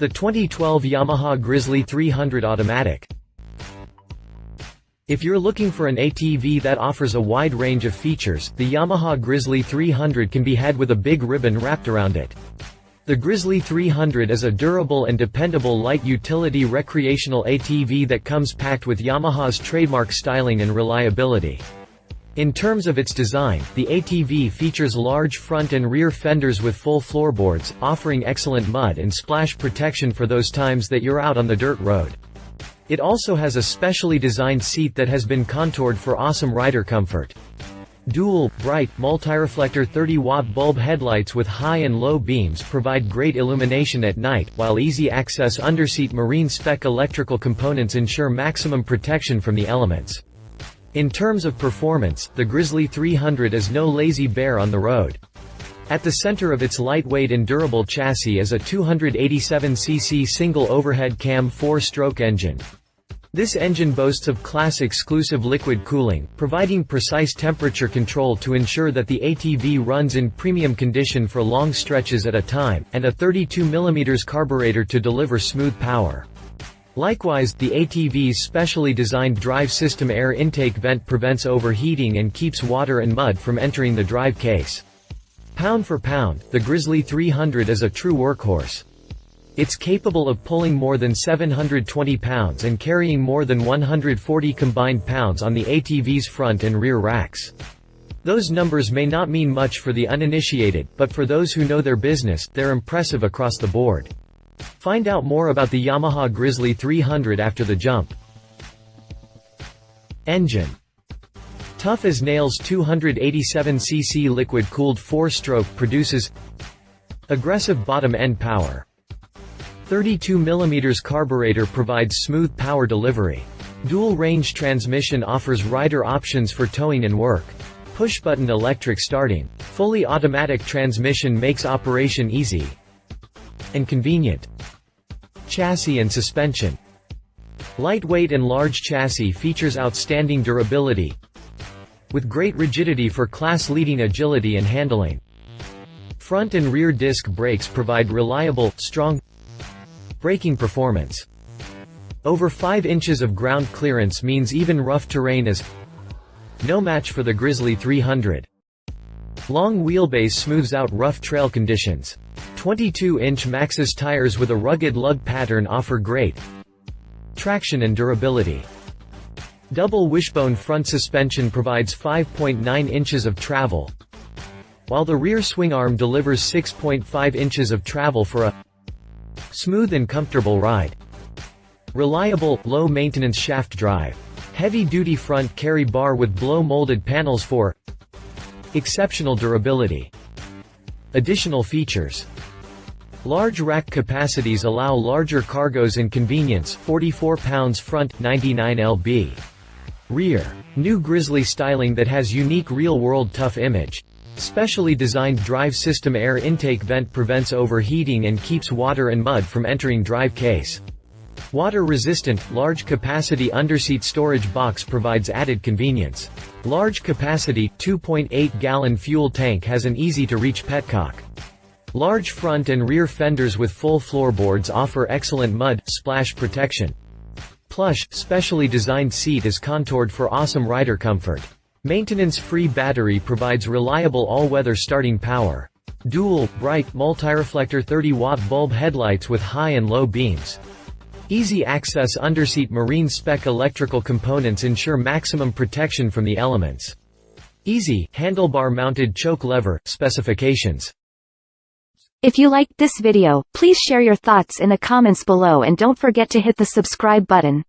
The 2012 Yamaha Grizzly 300 Automatic. If you're looking for an ATV that offers a wide range of features, the Yamaha Grizzly 300 can be had with a big ribbon wrapped around it. The Grizzly 300 is a durable and dependable light utility recreational ATV that comes packed with Yamaha's trademark styling and reliability. In terms of its design, the ATV features large front and rear fenders with full floorboards, offering excellent mud and splash protection for those times that you're out on the dirt road. It also has a specially designed seat that has been contoured for awesome rider comfort. Dual, bright, multireflector 30-watt bulb headlights with high and low beams provide great illumination at night, while easy-access underseat marine-spec electrical components ensure maximum protection from the elements. In terms of performance, the Grizzly 300 is no lazy bear on the road. At the center of its lightweight and durable chassis is a 287cc single overhead cam 4-stroke engine. This engine boasts of class-exclusive liquid cooling, providing precise temperature control to ensure that the ATV runs in premium condition for long stretches at a time, and a 32mm carburetor to deliver smooth power. Likewise, the ATV's specially designed drive system air intake vent prevents overheating and keeps water and mud from entering the drive case. Pound for pound, the Grizzly 300 is a true workhorse. It's capable of pulling more than 720 pounds and carrying more than 140 combined pounds on the ATV's front and rear racks. Those numbers may not mean much for the uninitiated, but for those who know their business, they're impressive across the board. Find out more about the Yamaha Grizzly 300 after the jump. Engine. Tough as nails 287cc liquid-cooled 4-stroke produces aggressive bottom-end power. 32mm carburetor provides smooth power delivery. Dual-range transmission offers rider options for towing and work. Push-button electric starting. Fully automatic transmission makes operation easy and convenient. Chassis and suspension. Lightweight and large chassis features outstanding durability, with great rigidity for class-leading agility and handling. Front and rear disc brakes provide reliable, strong braking performance. Over 5 inches of ground clearance means even rough terrain is no match for the Grizzly 300. Long wheelbase smooths out rough trail conditions. 22-inch Maxxis tires with a rugged lug pattern offer great traction and durability. Double wishbone front suspension provides 5.9 inches of travel, while the rear swing arm delivers 6.5 inches of travel for a smooth and comfortable ride. Reliable, low-maintenance shaft drive. Heavy-duty front carry bar with blow-molded panels for exceptional durability. Additional features. Large rack capacities allow larger cargoes and convenience. 44 pounds front, 99 lb. Rear. New Grizzly styling that has unique real-world tough image. Specially designed drive system air intake vent prevents overheating and keeps water and mud from entering drive case. Water-resistant, large-capacity underseat storage box provides added convenience. Large-capacity, 2.8-gallon fuel tank has an easy-to-reach petcock. Large front and rear fenders with full floorboards offer excellent mud splash protection. Plush, specially designed seat is contoured for awesome rider comfort. Maintenance-free battery provides reliable all-weather starting power. Dual, bright, multireflector 30-watt bulb headlights with high and low beams. Easy access underseat marine-spec electrical components ensure maximum protection from the elements. Easy, handlebar-mounted choke lever. Specifications. If you liked this video, please share your thoughts in the comments below and don't forget to hit the subscribe button.